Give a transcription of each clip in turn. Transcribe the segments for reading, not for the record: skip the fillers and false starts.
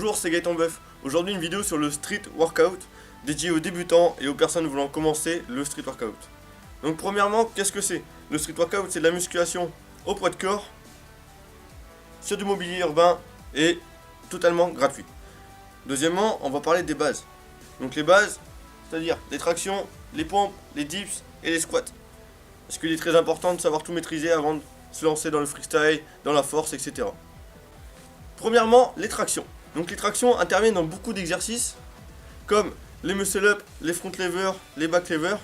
Bonjour, c'est Gaëtan Boeuf. Aujourd'hui une vidéo sur le street workout dédié aux débutants et aux personnes voulant commencer le street workout. Donc premièrement, qu'est-ce que c'est? Le street workout, c'est de la musculation au poids de corps sur du mobilier urbain et totalement gratuit. Deuxièmement, on va parler des bases. Donc les bases, c'est-à-dire les tractions, les pompes, les dips et les squats. Parce qu'il est très important de savoir tout maîtriser avant de se lancer dans le freestyle, dans la force, etc. Premièrement, les tractions. Donc les tractions interviennent dans beaucoup d'exercices comme les muscle up, les front lever, les back lever.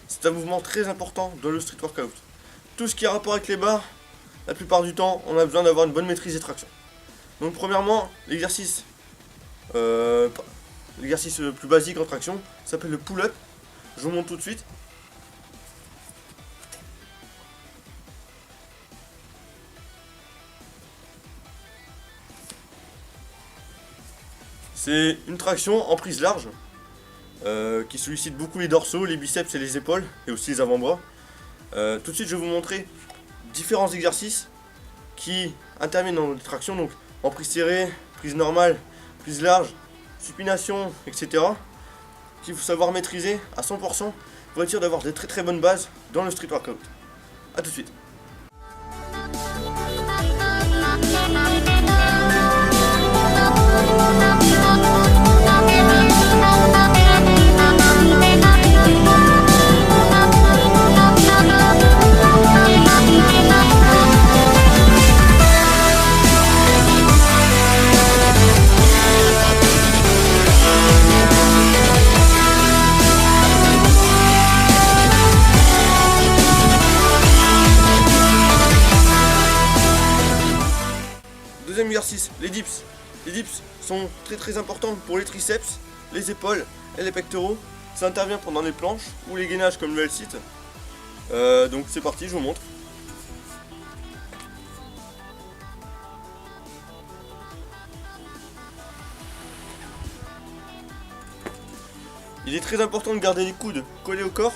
C'est un mouvement très important dans le street workout. Tout ce qui a rapport avec les barres, la plupart du temps, on a besoin d'avoir une bonne maîtrise des tractions. Donc premièrement, l'exercice le plus basique en traction s'appelle le pull-up. Je vous montre tout de suite. C'est une traction en prise large qui sollicite beaucoup les dorsaux, les biceps et les épaules et aussi les avant-bras. Tout de suite, je vais vous montrer différents exercices qui interviennent dans les tractions, donc en prise serrée, prise normale, prise large, supination, etc. qu'il faut savoir maîtriser à 100% pour être sûr d'avoir des très bonnes bases dans le street workout. A tout de suite. Deuxième exercice, les dips. Les dips sont très importants pour les triceps, les épaules et les pectoraux. Ça intervient pendant les planches ou les gainages comme le L-sit. Donc c'est parti, je vous montre. Il est très important de garder les coudes collés au corps.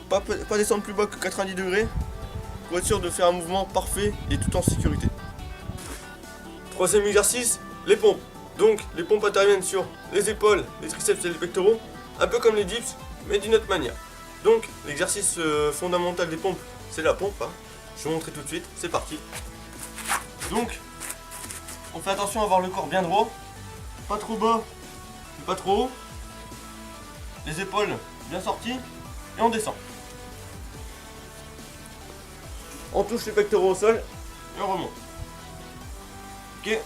Pas descendre plus bas que 90 degrés pour être sûr de faire un mouvement parfait et tout en sécurité. Troisième exercice, les pompes. Donc les pompes interviennent sur les épaules, les triceps et les pectoraux, un peu comme les dips, mais d'une autre manière. Donc l'exercice fondamental des pompes, c'est la pompe. Je vais vous montrer tout de suite, c'est parti. Donc, on fait attention à avoir le corps bien droit, pas trop bas, pas trop haut. Les épaules bien sorties, et on descend. On touche les pectoraux au sol, et on remonte. Ok.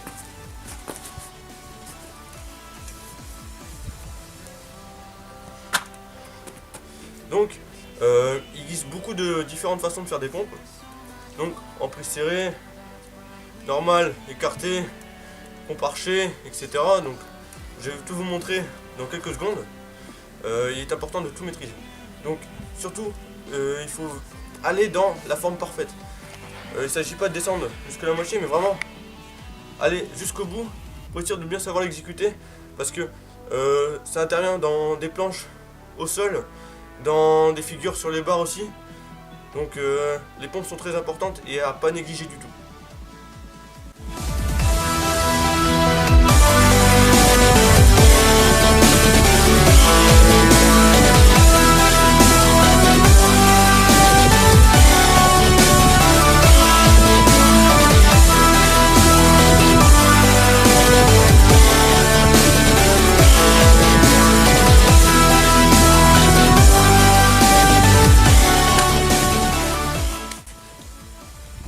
Donc, il existe beaucoup de différentes façons de faire des pompes. Donc, en prise serrée, normale, écartée, pompe archée, etc. Donc, je vais tout vous montrer dans quelques secondes. Il est important de tout maîtriser. Donc, surtout, il faut aller dans la forme parfaite. Il ne s'agit pas de descendre jusqu'à la moitié, mais vraiment aller jusqu'au bout pour être sûr de bien savoir l'exécuter, parce que ça intervient dans des planches au sol, dans des figures sur les barres aussi. Donc les pompes sont très importantes et à pas négliger du tout.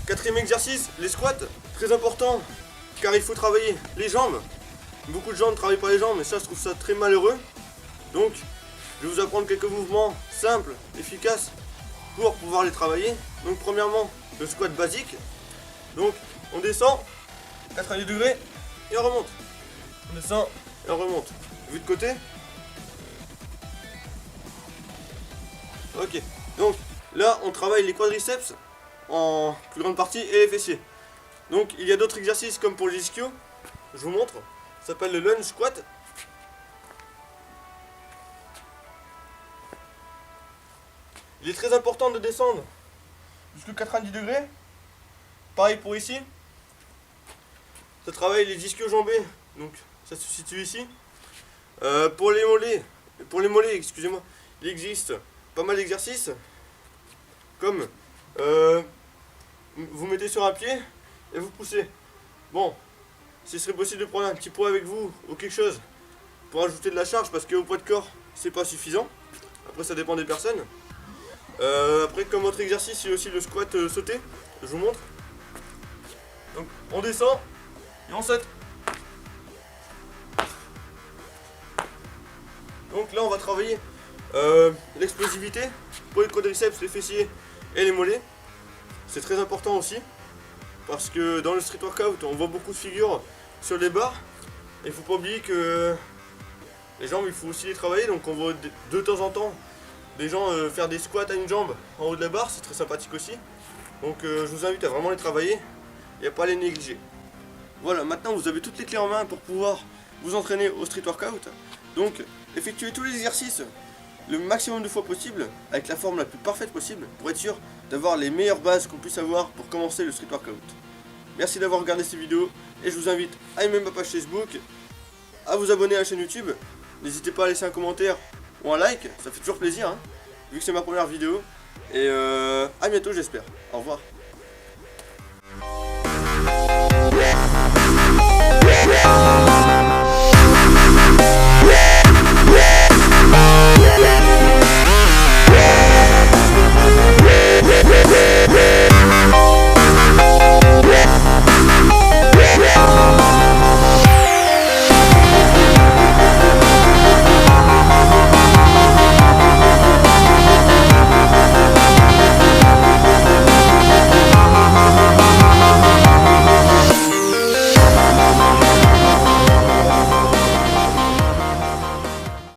Quatrième exercice, les squats, très important car il faut travailler les jambes. Beaucoup de gens ne travaillent pas les jambes, mais ça je trouve ça très malheureux. Donc je vais vous apprendre quelques mouvements simples, efficaces pour pouvoir les travailler. Donc premièrement, le squat basique. Donc on descend 90 degrés et on remonte. On descend et on remonte. Vue de côté. Ok, donc là on travaille les quadriceps en plus grande partie et les fessiers. Donc il y a d'autres exercices comme pour les ischios, je vous montre, ça s'appelle le lunge squat. Il est très important de descendre jusqu'à 90 degrés, pareil pour ici. Ça travaille les ischios-jambés Donc ça se situe ici. Pour les mollets, excusez-moi, il existe pas mal d'exercices, comme vous mettez sur un pied et vous poussez. Bon, s'il serait possible de prendre un petit poids avec vous ou quelque chose pour ajouter de la charge, parce qu'au poids de corps c'est pas suffisant. Après ça dépend des personnes. Après, comme autre exercice, il y a aussi le squat sauté. Je vous montre. Donc on descend et on saute. Donc là on va travailler l'explosivité pour les quadriceps, les fessiers et les mollets. C'est très important aussi parce que dans le street workout on voit beaucoup de figures sur les barres. Et il faut pas oublier que les jambes il faut aussi les travailler. Donc on voit de temps en temps des gens faire des squats à une jambe en haut de la barre, c'est très sympathique aussi. Donc je vous invite à vraiment les travailler et à pas les négliger. Voilà, maintenant vous avez toutes les clés en main pour pouvoir vous entraîner au street workout. Donc effectuez tous les exercices le maximum de fois possible avec la forme la plus parfaite possible pour être sûr d'avoir les meilleures bases qu'on puisse avoir pour commencer le street workout. Merci d'avoir regardé cette vidéo et je vous invite à aimer ma page Facebook, à vous abonner à la chaîne YouTube. N'hésitez pas à laisser un commentaire ou un like, ça fait toujours plaisir, hein, vu que c'est ma première vidéo. Et à bientôt j'espère. Au revoir.